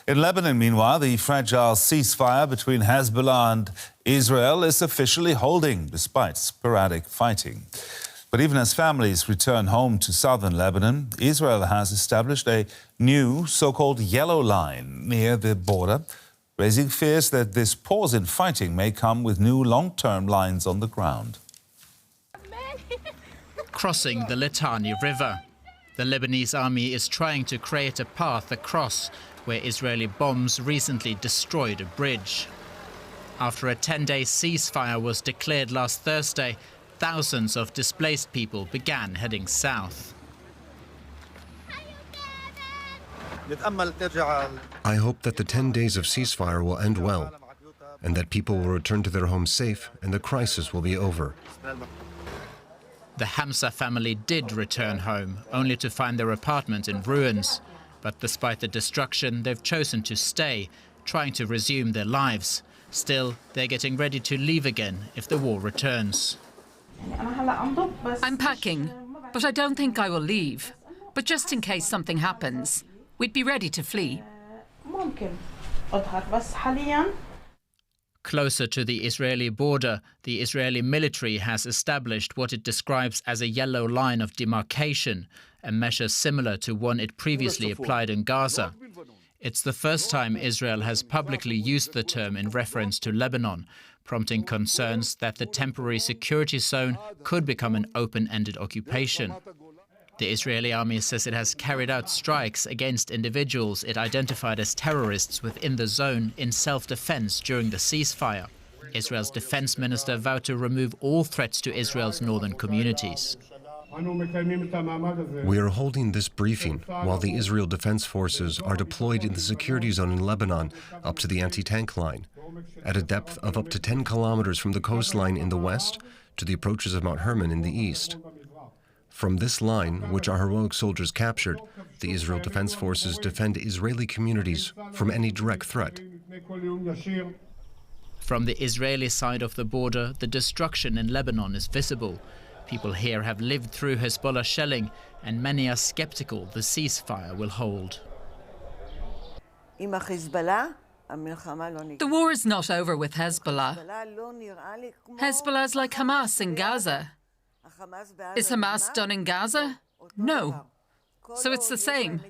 In Lebanon, meanwhile, the fragile ceasefire between Hezbollah and Israel is officially holding, despite sporadic fighting. But even as families return home to southern Lebanon, Israel has established a new so-called yellow line near the border, raising fears that this pause in fighting may come with new long-term lines on the ground. Crossing the Litani River, the Lebanese army is trying to create a path across where Israeli bombs recently destroyed a bridge. After a 10-day ceasefire was declared last Thursday, thousands of displaced people began heading south. I hope that the 10 days of ceasefire will end well, and that people will return to their homes safe and the crisis will be over. The Hamza family did return home, only to find their apartment in ruins. But despite the destruction, they've chosen to stay, trying to resume their lives. Still, they're getting ready to leave again if the war returns. I'm packing, but I don't think I will leave. But just in case something happens, we'd be ready to flee. Closer to the Israeli border, the Israeli military has established what it describes as a yellow line of demarcation, a measure similar to one it previously applied in Gaza. It's the first time Israel has publicly used the term in reference to Lebanon, prompting concerns that the temporary security zone could become an open-ended occupation. The Israeli army says it has carried out strikes against individuals it identified as terrorists within the zone in self-defense during the ceasefire. Israel's defense minister vowed to remove all threats to Israel's northern communities. We are holding this briefing while the Israel Defense Forces are deployed in the security zone in Lebanon up to the anti-tank line, at a depth of up to 10 kilometers from the coastline in the west to the approaches of Mount Hermon in the east. From this line, which our heroic soldiers captured, the Israel Defense Forces defend Israeli communities from any direct threat. From the Israeli side of the border, the destruction in Lebanon is visible. People here have lived through Hezbollah shelling, and many are skeptical the ceasefire will hold. The war is not over with Hezbollah. Hezbollah is like Hamas in Gaza. Is Hamas done in Gaza? No. So it's the same.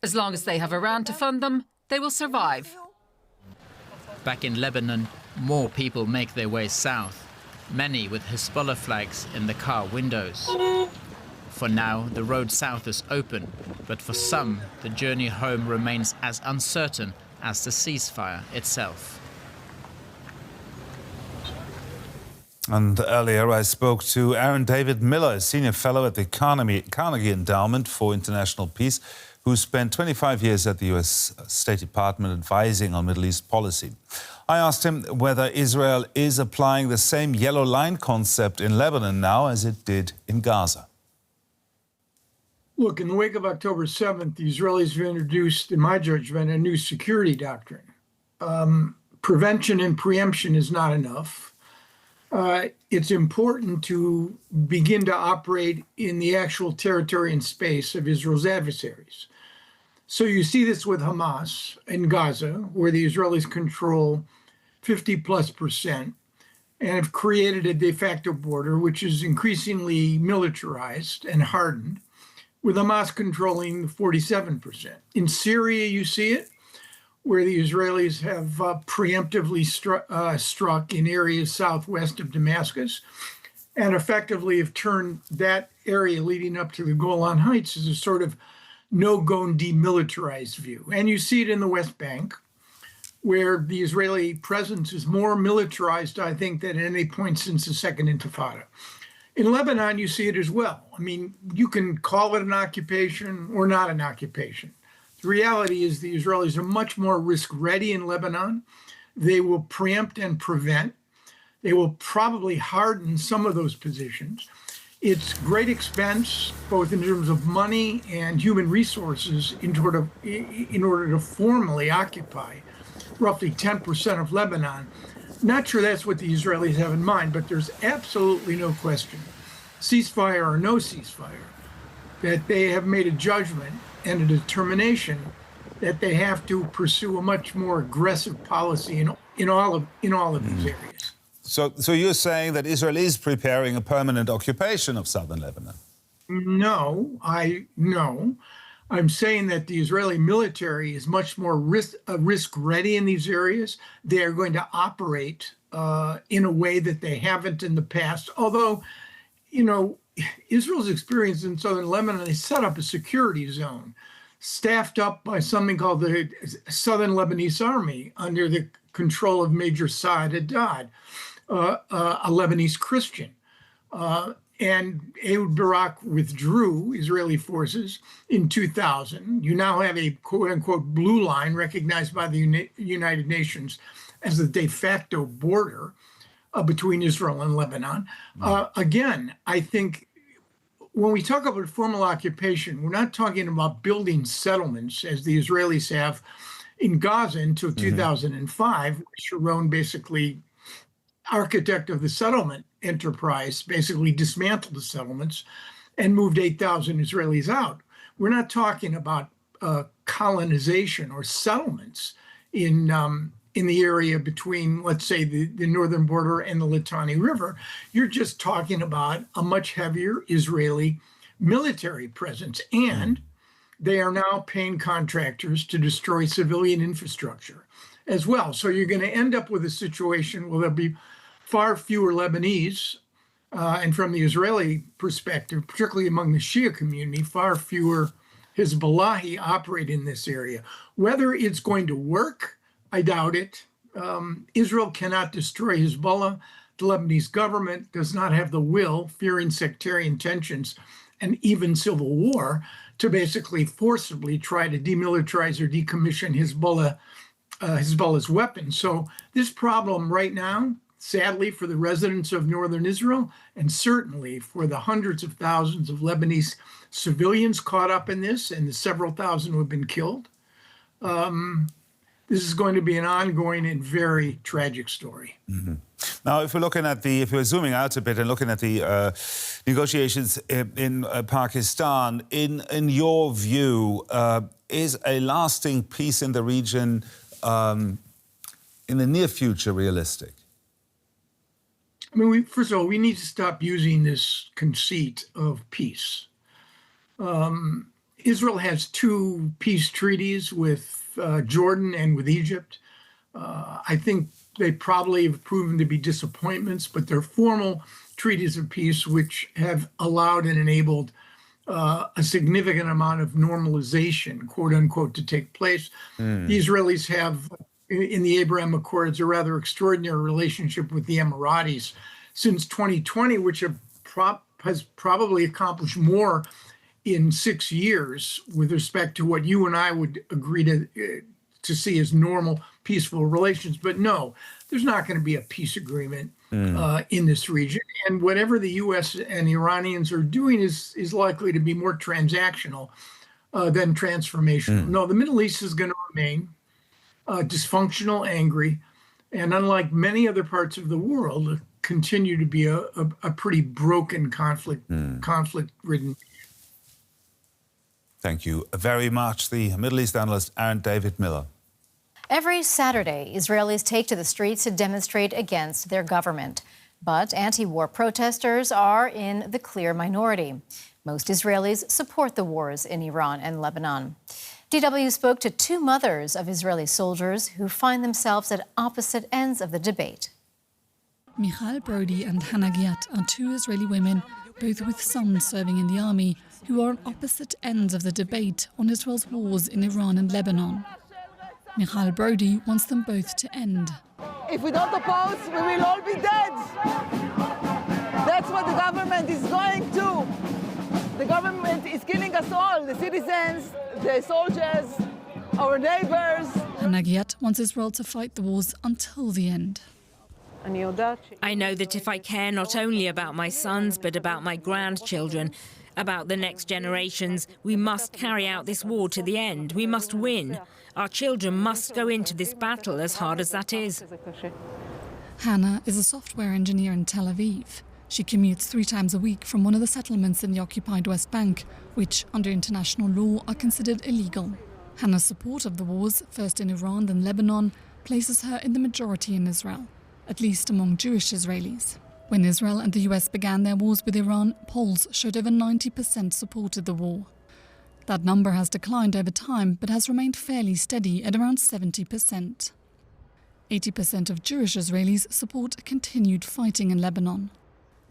As long as they have Iran to fund them, they will survive. Back in Lebanon, more people make their way south, many with Hezbollah flags in the car windows. For now, the road south is open, but for some, the journey home remains as uncertain as the ceasefire itself. And earlier I spoke to Aaron David Miller, a senior fellow at the Carnegie Endowment for International Peace, who spent 25 years at the US State Department advising on Middle East policy. I asked him whether Israel is applying the same yellow line concept in Lebanon now as it did in Gaza. Look, in the wake of October 7th, the Israelis have introduced, in my judgment, a new security doctrine. Prevention and preemption is not enough. It's important to begin to operate in the actual territory and space of Israel's adversaries. So you see this with Hamas in Gaza, where the Israelis control 50+% and have created a de facto border, which is increasingly militarized and hardened, with Hamas controlling 47%. In Syria, you see it, where the Israelis have preemptively struck in areas southwest of Damascus and effectively have turned that area leading up to the Golan Heights as a sort of no-go demilitarized view. And you see it in the West Bank, where the Israeli presence is more militarized, I think, than at any point since the Second Intifada. In Lebanon, you see it as well. I mean, you can call it an occupation or not an occupation. The reality is the Israelis are much more risk-ready in Lebanon. They will preempt and prevent. They will probably harden some of those positions. It's great expense, both in terms of money and human resources, in order to formally occupy roughly 10% of Lebanon. Not sure that's what the Israelis have in mind, but there's absolutely no question, ceasefire or no ceasefire, that they have made a judgment and a determination that they have to pursue a much more aggressive policy in all of these areas. So you're saying that Israel is preparing a permanent occupation of southern Lebanon? No. I'm saying that the Israeli military is much more risk ready in these areas. They are going to operate in a way that they haven't in the past. Although, Israel's experience in southern Lebanon, they set up a security zone staffed up by something called the Southern Lebanese Army under the control of Major Saad Haddad, a Lebanese Christian. And Ehud Barak withdrew Israeli forces in 2000. You now have a quote-unquote blue line recognized by the United Nations as the de facto border between Israel and Lebanon. Again, I think when we talk about formal occupation, we're not talking about building settlements as the Israelis have in Gaza until 2005, where Sharon, basically architect of the settlement enterprise, basically dismantled the settlements and moved 8,000 Israelis out. We're not talking about colonization or settlements in the area between, let's say, the northern border and the Litani River. You're just talking about a much heavier Israeli military presence. And they are now paying contractors to destroy civilian infrastructure as well. So you're going to end up with a situation where there'll be far fewer Lebanese, and from the Israeli perspective, particularly among the Shia community, far fewer Hezbollah operate in this area. Whether it's going to work, I doubt it. Israel cannot destroy Hezbollah. The Lebanese government does not have the will, fearing sectarian tensions and even civil war, to basically forcibly try to demilitarize or decommission Hezbollah's weapons. So this problem right now, sadly for the residents of northern Israel, and certainly for the hundreds of thousands of Lebanese civilians caught up in this and the several thousand who have been killed, this is going to be an ongoing and very tragic story. Now, if we're zooming out a bit and looking at the negotiations in Pakistan, in your view, is a lasting peace in the region in the near future realistic? I mean, first of all, we need to stop using this conceit of peace. Israel has 2 peace treaties with Jordan and with Egypt. I think they probably have proven to be disappointments, but they're formal treaties of peace which have allowed and enabled a significant amount of normalization, quote unquote, to take place. The Israelis have, in the Abraham Accords, a rather extraordinary relationship with the Emiratis since 2020, which has probably accomplished more in 6 years with respect to what you and I would agree to see as normal, peaceful relations. But no, there's not going to be a peace agreement in this region. And whatever the U.S. and the Iranians are doing is likely to be more transactional than transformational. No, the Middle East is going to remain dysfunctional, angry, and unlike many other parts of the world, continue to be a pretty broken, conflict-ridden. Thank you very much. The Middle East analyst, Aaron David Miller. Every Saturday, Israelis take to the streets to demonstrate against their government. But anti-war protesters are in the clear minority. Most Israelis support the wars in Iran and Lebanon. DW spoke to 2 mothers of Israeli soldiers who find themselves at opposite ends of the debate. Michal Brody and Hannah Giat are 2 Israeli women, both with sons serving in the army, who are on opposite ends of the debate on Israel's wars in Iran and Lebanon. Michal Brody wants them both to end. If we don't oppose, we will all be dead. That's what the government is going to. The government is killing us all, the citizens, the soldiers, our neighbors. Hannah Giat wants Israel to fight the wars until the end. I know that if I care not only about my sons, but about my grandchildren, about the next generations, we must carry out this war to the end. We must win. Our children must go into this battle, as hard as that is. Hannah is a software engineer in Tel Aviv. She commutes 3 times a week from one of the settlements in the occupied West Bank, which, under international law, are considered illegal. Hannah's support of the wars, first in Iran then Lebanon, places her in the majority in Israel, at least among Jewish Israelis. When Israel and the US began their wars with Iran, polls showed over 90% supported the war. That number has declined over time, but has remained fairly steady at around 70%. 80% of Jewish Israelis support continued fighting in Lebanon.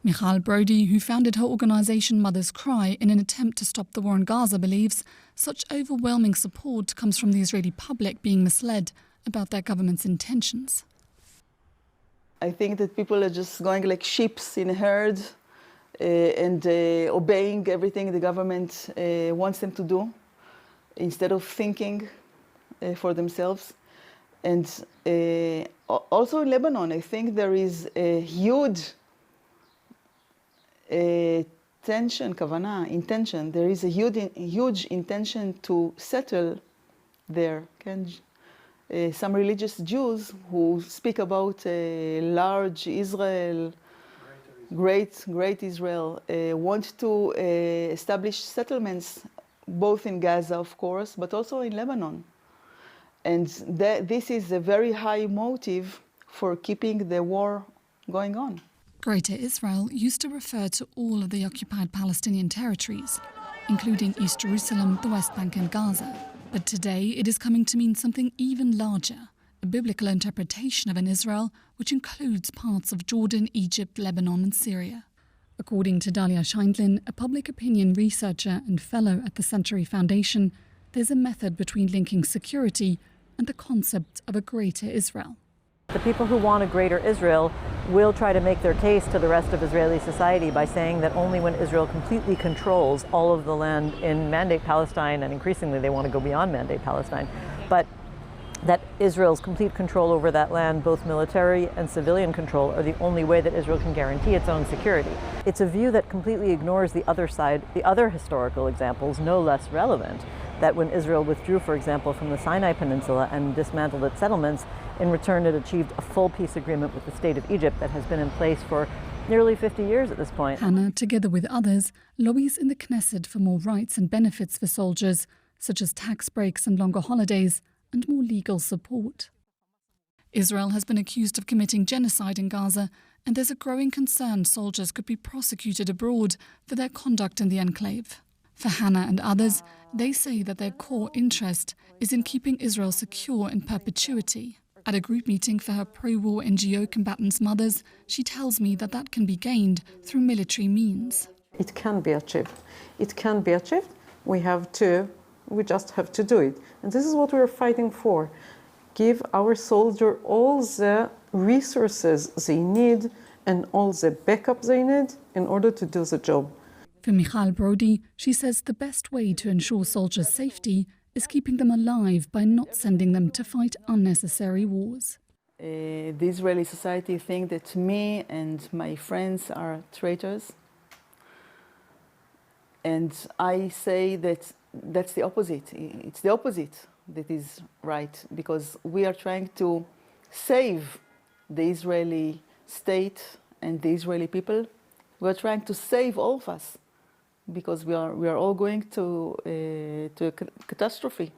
Michal Brody, who founded her organisation Mother's Cry in an attempt to stop the war in Gaza, believes such overwhelming support comes from the Israeli public being misled about their government's intentions. I think that people are just going like sheep in a herd and obeying everything the government wants them to do instead of thinking for themselves. And also in Lebanon, I think there is a huge intention. There is a huge intention to settle there. Some religious Jews who speak about large Israel, great Israel, want to establish settlements both in Gaza, of course, but also in Lebanon. And this is a very high motive for keeping the war going on. Greater Israel used to refer to all of the occupied Palestinian territories, including East Jerusalem, the West Bank and Gaza. But today it is coming to mean something even larger, a biblical interpretation of an Israel which includes parts of Jordan, Egypt, Lebanon and Syria. According to Dalia Scheindlin, a public opinion researcher and fellow at the Century Foundation, there's a method between linking security and the concept of a greater Israel. The people who want a greater Israel will try to make their case to the rest of Israeli society by saying that only when Israel completely controls all of the land in Mandate Palestine, and increasingly they want to go beyond Mandate Palestine, but that Israel's complete control over that land, both military and civilian control, are the only way that Israel can guarantee its own security. It's a view that completely ignores the other side, the other historical examples, no less relevant, that when Israel withdrew, for example, from the Sinai Peninsula and dismantled its settlements, in return it achieved a full peace agreement with the state of Egypt that has been in place for nearly 50 years at this point. Hannah, together with others, lobbies in the Knesset for more rights and benefits for soldiers, such as tax breaks and longer holidays, and more legal support. Israel has been accused of committing genocide in Gaza, and there's a growing concern soldiers could be prosecuted abroad for their conduct in the enclave. For Hannah and others, they say that their core interest is in keeping Israel secure in perpetuity. At a group meeting for her pro-war NGO combatants' mothers, she tells me that that can be gained through military means. It can be achieved. It can be achieved. We just have to do it. And this is what we're fighting for. Give our soldiers all the resources they need and all the backup they need in order to do the job. For Michal Brody, she says the best way to ensure soldiers' safety is keeping them alive by not sending them to fight unnecessary wars. The Israeli society think that me and my friends are traitors. And I say that that's the opposite. It's the opposite that is right, because we are trying to save the Israeli state and the Israeli people. We are trying to save all of us, because we are all going to a catastrophe.